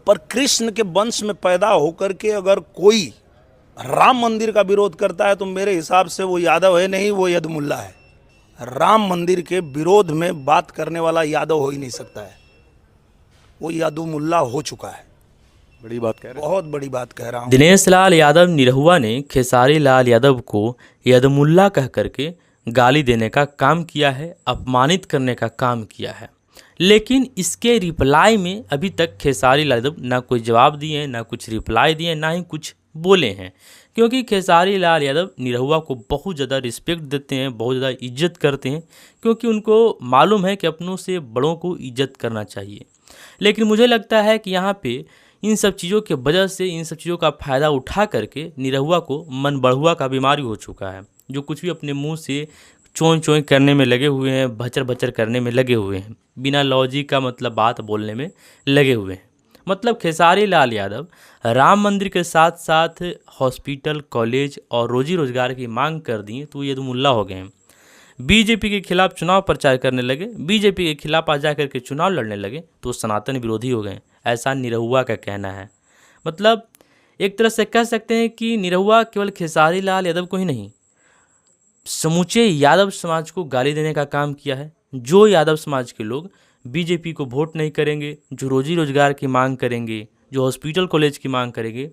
पर कृष्ण के वंश में पैदा होकर के अगर कोई राम मंदिर का विरोध करता है तो मेरे हिसाब से वो यादव है नहीं, वो यदुमुल्ला है। राम मंदिर के विरोध में बात करने वाला यादव हो ही नहीं सकता है, वो यदुमुल्ला हो चुका है। बड़ी बात कह रहे हैं। बहुत बड़ी बात कह रहा हूँ। दिनेश लाल यादव निरहुआ ने खेसारी लाल यादव को यदमुल्ला कह करके गाली देने का काम किया है, अपमानित करने का काम किया है। लेकिन इसके रिप्लाई में अभी तक खेसारी लाल यादव ना कोई जवाब दिए हैं, ना कुछ रिप्लाई दिए हैं, ना ही कुछ बोले हैं। क्योंकि खेसारी लाल यादव निरहुआ को बहुत ज़्यादा रिस्पेक्ट देते हैं, बहुत ज़्यादा इज्जत करते हैं, क्योंकि उनको मालूम है कि अपनों से बड़ों को इज्जत करना चाहिए। लेकिन मुझे लगता है कि यहाँ पे इन सब चीज़ों के वजह से, इन सब चीज़ों का फ़ायदा उठा करके निरहुआ को मन बढ़ुआ का बीमारी हो चुका है। जो कुछ भी अपने मुंह से चों चों करने में लगे हुए हैं, भचर भचर करने में लगे हुए हैं, बिना लॉजिक का मतलब बात बोलने में लगे हुए हैं। मतलब खेसारी लाल यादव राम मंदिर के साथ साथ हॉस्पिटल, कॉलेज और रोजी रोजगार की मांग कर दी तो यदुमुल्ला हो गए हैं। बीजेपी के खिलाफ चुनाव प्रचार करने लगे, बीजेपी के खिलाफ आ जा करके चुनाव लड़ने लगे तो सनातन विरोधी हो गए, ऐसा निरहुआ का कहना है। मतलब एक तरह से कह सकते हैं कि निरहुआ केवल खेसारी लाल यादव को ही नहीं, समूचे यादव समाज को गाली देने का काम किया है। जो यादव समाज के लोग बीजेपी को वोट नहीं करेंगे, जो रोजी रोजगार की मांग करेंगे, जो हॉस्पिटल कॉलेज की मांग करेंगे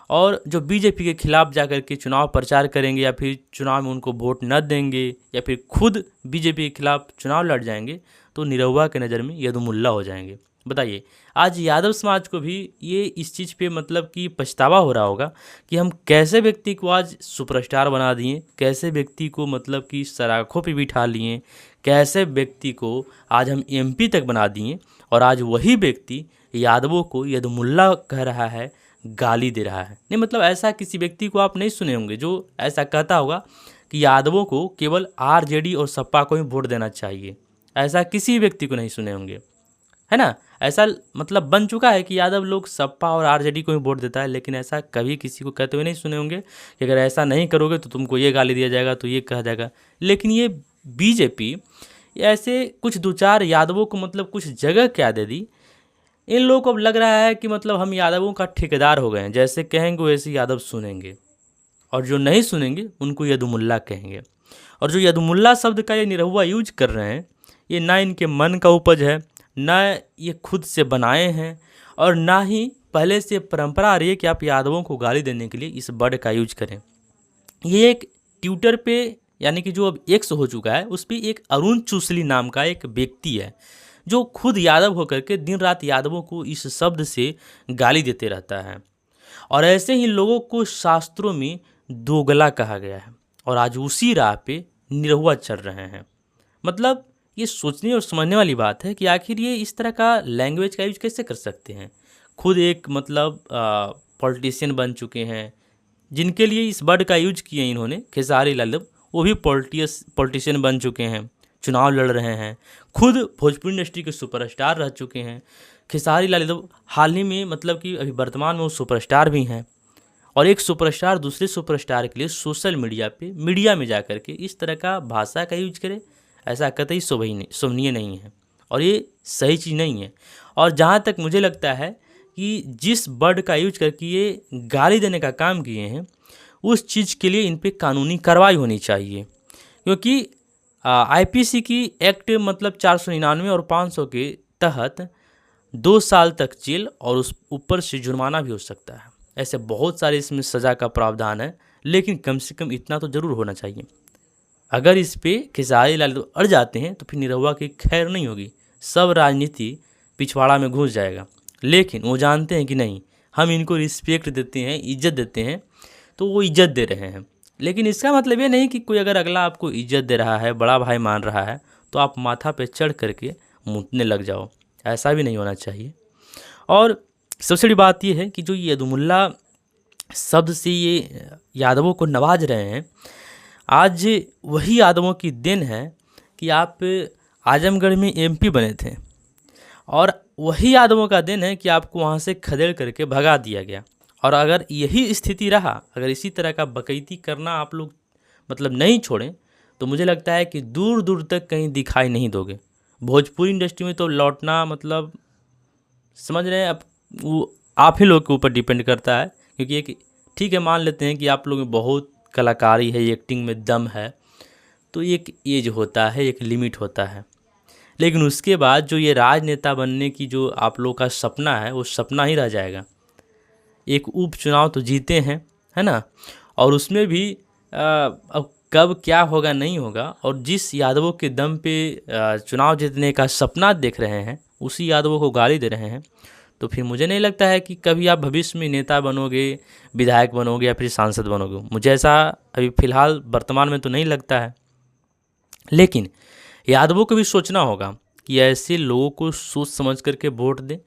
और जो बीजेपी के खिलाफ जाकर के चुनाव प्रचार करेंगे या फिर चुनाव में उनको वोट न देंगे या फिर खुद बीजेपी के खिलाफ चुनाव लड़ जाएंगे तो निरहुआ के नज़र में यदुमुल्ला हो जाएंगे। बताइए, आज यादव समाज को भी ये इस चीज़ पे मतलब कि पछतावा हो रहा होगा कि हम कैसे व्यक्ति को आज सुपरस्टार बना दिए, कैसे व्यक्ति को मतलब कि सराखों पे बिठा लिए, कैसे व्यक्ति को आज हम एमपी तक बना दिए और आज वही व्यक्ति यादवों को यदुमुल्ला कह रहा है, गाली दे रहा है। नहीं मतलब ऐसा किसी व्यक्ति को आप नहीं सुने होंगे जो ऐसा कहता होगा कि यादवों को केवल आरजेडी और सपा को ही वोट देना चाहिए। ऐसा किसी व्यक्ति को नहीं सुने होंगे, है ना। ऐसा मतलब बन चुका है कि यादव लोग सपा और आरजेडी को ही वोट देता है, लेकिन ऐसा कभी किसी को कहते हुए नहीं सुने होंगे कि अगर ऐसा नहीं करोगे तो तुमको ये गाली दिया जाएगा, तो ये कहा जाएगा। लेकिन ये बीजेपी ऐसे कुछ दो चार यादवों को मतलब कुछ जगह क्या दे दी, इन लोगों को अब लग रहा है कि मतलब हम यादवों का ठेकेदार हो गए हैं, जैसे कहेंगे वैसे यादव सुनेंगे और जो नहीं सुनेंगे उनको यदुमुल्ला कहेंगे। और जो यदुमुल्ला शब्द का ये निरहुआ यूज कर रहे हैं, ये ना इनके मन का उपज है, ना ये खुद से बनाए हैं और ना ही पहले से परंपरा आ रही है कि आप यादवों को गाली देने के लिए इस वर्ड का यूज करें। ये एक ट्विटर पे यानी कि जो अब एक्स हो चुका है उस पर एक अरुण चूसली नाम का एक व्यक्ति है जो खुद यादव होकर के दिन रात यादवों को इस शब्द से गाली देते रहता है। और ऐसे ही लोगों को शास्त्रों में दोगला कहा गया है और आज उसी राह पे निरहुआ चल रहे हैं। मतलब ये सोचने और समझने वाली बात है कि आखिर ये इस तरह का लैंग्वेज का यूज कैसे कर सकते हैं। खुद एक मतलब पॉलिटिशियन बन चुके हैं, जिनके लिए इस वर्ड का यूज किए इन्होंने, खेसारी लाल यादव, वो भी पॉलिटिशियन बन चुके हैं, चुनाव लड़ रहे हैं, खुद भोजपुरी इंडस्ट्री के सुपरस्टार रह चुके हैं। खेसारी लाल यादव हाल ही में मतलब कि अभी वर्तमान में वो सुपरस्टार भी हैं और एक सुपरस्टार दूसरे सुपरस्टार के लिए सोशल मीडिया पे मीडिया में जा कर के इस तरह का भाषा का यूज करे, ऐसा कतई शोभनीय नहीं है और ये सही चीज़ नहीं है। और जहाँ तक मुझे लगता है कि जिस वर्ड का यूज करके ये गाली देने का काम किए हैं उस चीज़ के लिए इन पे कानूनी कार्रवाई होनी चाहिए, क्योंकि आईपीसी की एक्ट मतलब 499 और 500 के तहत 2 साल तक जेल और उस ऊपर से जुर्माना भी हो सकता है। ऐसे बहुत सारे इसमें सज़ा का प्रावधान है, लेकिन कम से कम इतना तो ज़रूर होना चाहिए। अगर इस पे खेसारी लाल यादव अड़ जाते हैं तो फिर निरहुआ की खैर नहीं होगी, सब राजनीति पिछवाड़ा में घुस जाएगा। लेकिन वो जानते हैं कि नहीं, हम इनको रिस्पेक्ट देते हैं, इज्जत देते हैं, तो वो इज्जत दे रहे हैं। लेकिन इसका मतलब ये नहीं कि कोई अगर अगला आपको इज्जत दे रहा है, बड़ा भाई मान रहा है, तो आप माथा पे चढ़ करके मुतने लग जाओ, ऐसा भी नहीं होना चाहिए। और सबसे बड़ी बात ये है कि जो यदुमुल्ला शब्द से ये यादवों को नवाज रहे हैं, आज वही यादवों की देन है कि आप आजमगढ़ में एमपी बने थे और वही यादवों का दिन है कि आपको वहाँ से खदेड़ करके भगा दिया गया। और अगर यही स्थिति रहा, अगर इसी तरह का बकैती करना आप लोग मतलब नहीं छोड़ें, तो मुझे लगता है कि दूर दूर तक कहीं दिखाई नहीं दोगे। भोजपुरी इंडस्ट्री में तो लौटना मतलब समझ रहे हैं, अब वो आप ही लोग के ऊपर डिपेंड करता है, क्योंकि एक ठीक है मान लेते हैं कि आप लोग में बहुत कलाकारी है, एक्टिंग में दम है, तो एक एज होता है, एक लिमिट होता है। लेकिन उसके बाद जो ये राजनेता बनने की जो आप लोग का सपना है, वो सपना ही रह जाएगा। एक उपचुनाव तो जीते हैं, है ना, और उसमें भी अब कब क्या होगा नहीं होगा, और जिस यादवों के दम पे चुनाव जीतने का सपना देख रहे हैं उसी यादवों को गाली दे रहे हैं, तो फिर मुझे नहीं लगता है कि कभी आप भविष्य में नेता बनोगे, विधायक बनोगे या फिर सांसद बनोगे। मुझे ऐसा अभी फ़िलहाल वर्तमान में तो नहीं लगता है। लेकिन यादवों को भी सोचना होगा कि ऐसे लोगों को सोच समझ करके वोट दें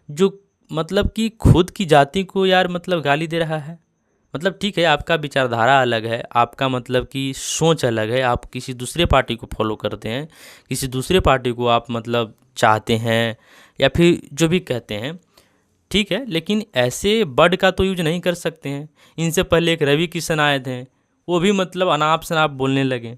जो मतलब कि खुद की जाति को यार मतलब गाली दे रहा है। मतलब ठीक है, आपका विचारधारा अलग है, आपका मतलब कि सोच अलग है, आप किसी दूसरे पार्टी को फॉलो करते हैं, किसी दूसरे पार्टी को आप मतलब चाहते हैं या फिर जो भी कहते हैं, ठीक है, लेकिन ऐसे वर्ड का तो यूज नहीं कर सकते हैं। इनसे पहले एक रवि किशन आए थे, वो भी मतलब अनाप शनाप बोलने लगे।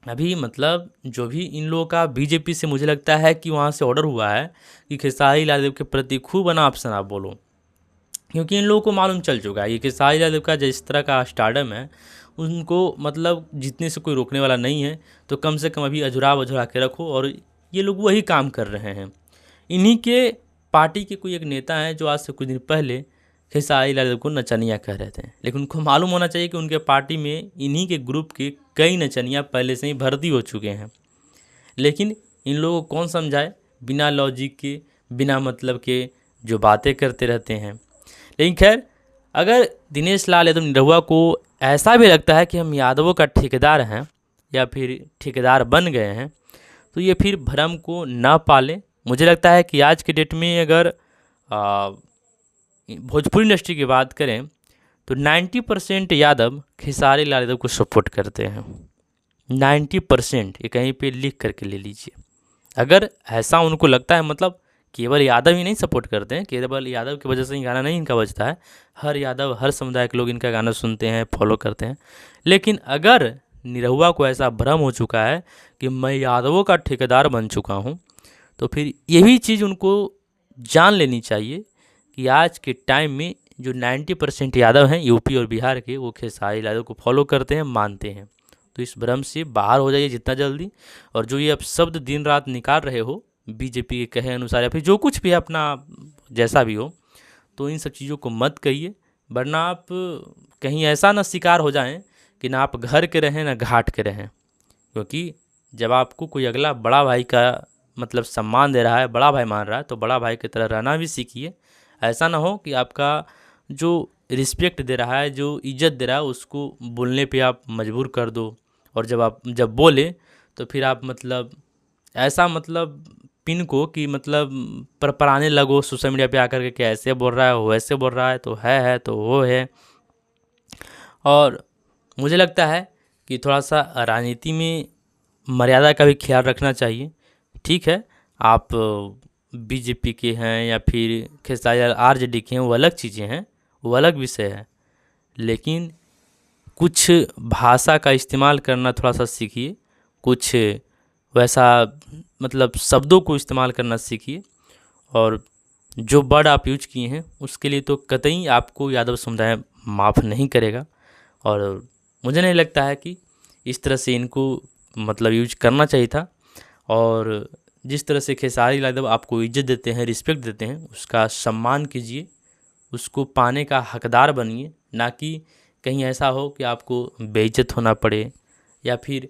अभी मतलब जो भी इन लोगों का बीजेपी से मुझे लगता है कि वहाँ से ऑर्डर हुआ है कि खेसारी लाल यादव के प्रति खूब अनाप शनाप बोलो, क्योंकि इन लोगों को मालूम चल चुका है कि खेसारी लाल यादव का जिस तरह का स्टारडम है, उनको मतलब जीतने से कोई रोकने वाला नहीं है। तो कम से कम अभी अझुरा के रखो, और ये लोग वही काम कर रहे हैं। इन्हीं के पार्टी के कोई एक नेता हैं जो आज से कुछ दिन पहले खेसारी लाल यादव को नचनिया कह रहे थे, लेकिन उनको मालूम होना चाहिए कि उनके पार्टी में इन्हीं के ग्रुप के कई नचनिया पहले से ही भर्ती हो चुके हैं। लेकिन इन लोगों को कौन समझाए, बिना लॉजिक के, बिना मतलब के जो बातें करते रहते हैं। लेकिन खैर, अगर दिनेश लाल यादव निरहुआ को ऐसा भी लगता है कि हम यादवों का ठेकेदार हैं या फिर ठेकेदार बन गए हैं, तो ये फिर भ्रम को न पालें। मुझे लगता है कि आज के डेट में अगर भोजपुरी इंडस्ट्री की बात करें तो 90% यादव खेसारी लाल यादव को सपोर्ट करते हैं। 90%, ये कहीं पे लिख करके ले लीजिए। अगर ऐसा उनको लगता है, मतलब केवल यादव ही नहीं सपोर्ट करते हैं, केवल यादव की वजह से ही गाना नहीं इनका बजता है, हर यादव, हर समुदाय के लोग इनका गाना सुनते हैं, फॉलो करते हैं। लेकिन अगर निरहुआ को ऐसा भ्रम हो चुका है कि मैं यादवों का ठेकेदार बन चुका हूँ, तो फिर ये भी चीज़ उनको जान लेनी चाहिए कि आज के टाइम में जो 90% यादव हैं यूपी और बिहार के, वो खेसारी लाल यादव को फॉलो करते हैं, मानते हैं। तो इस भ्रम से बाहर हो जाइए जितना जल्दी। और जो ये अब शब्द दिन रात निकाल रहे हो बीजेपी के कहे अनुसार या फिर जो कुछ भी है अपना जैसा भी हो, तो इन सब चीज़ों को मत कहिए, वरना आप कहीं ऐसा ना शिकार हो जाएं कि ना आप घर के रहें ना घाट के रहें। क्योंकि जब आपको कोई अगला बड़ा भाई का मतलब सम्मान दे रहा है, बड़ा भाई मान रहा है, तो बड़ा भाई की तरह रहना भी सीखिए। ऐसा ना हो कि आपका जो रिस्पेक्ट दे रहा है, जो इज्जत दे रहा है, उसको बोलने पे आप मजबूर कर दो, और जब बोले तो फिर आप मतलब ऐसा मतलब पिन को कि मतलब परपराने लगो सोशल मीडिया पे आकर के कि ऐसे बोल रहा है, वो ऐसे बोल रहा है, तो है तो वो है। और मुझे लगता है कि थोड़ा सा राजनीति में मर्यादा का भी ख्याल रखना चाहिए। ठीक है, आप बीजेपी के हैं या फिर खेसारी आरजेडी के हैं, वो अलग चीज़ें हैं, वो अलग विषय है। लेकिन कुछ भाषा का इस्तेमाल करना थोड़ा सा सीखिए, कुछ वैसा मतलब शब्दों को इस्तेमाल करना सीखिए। और जो वर्ड आप यूज किए हैं उसके लिए तो कतई आपको यादव समुदाय माफ़ नहीं करेगा। और मुझे नहीं लगता है कि इस तरह से इनको मतलब यूज करना चाहिए था। और जिस तरह से खेसारी लाल यादव आपको इज्जत देते हैं, रिस्पेक्ट देते हैं, उसका सम्मान कीजिए, उसको पाने का हकदार बनिए, ना कि कहीं ऐसा हो कि आपको बेइज्जत होना पड़े या फिर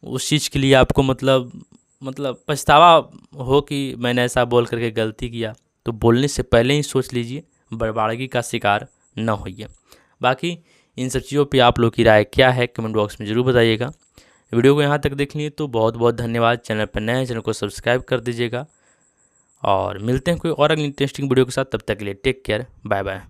उस चीज़ के लिए आपको मतलब पछतावा हो कि मैंने ऐसा बोल करके गलती किया। तो बोलने से पहले ही सोच लीजिए, बर्बादगी का शिकार न होइए। बाकी इन सब चीज़ों पे आप लोग की राय क्या है कमेंट बॉक्स में ज़रूर बताइएगा। वीडियो को यहाँ तक देख लिए तो बहुत बहुत धन्यवाद। चैनल पर नए हैं, चैनल को सब्सक्राइब कर दीजिएगा, और मिलते हैं कोई और अगली इंटरेस्टिंग वीडियो के साथ। तब तक के लिए टेक केयर, बाय बाय।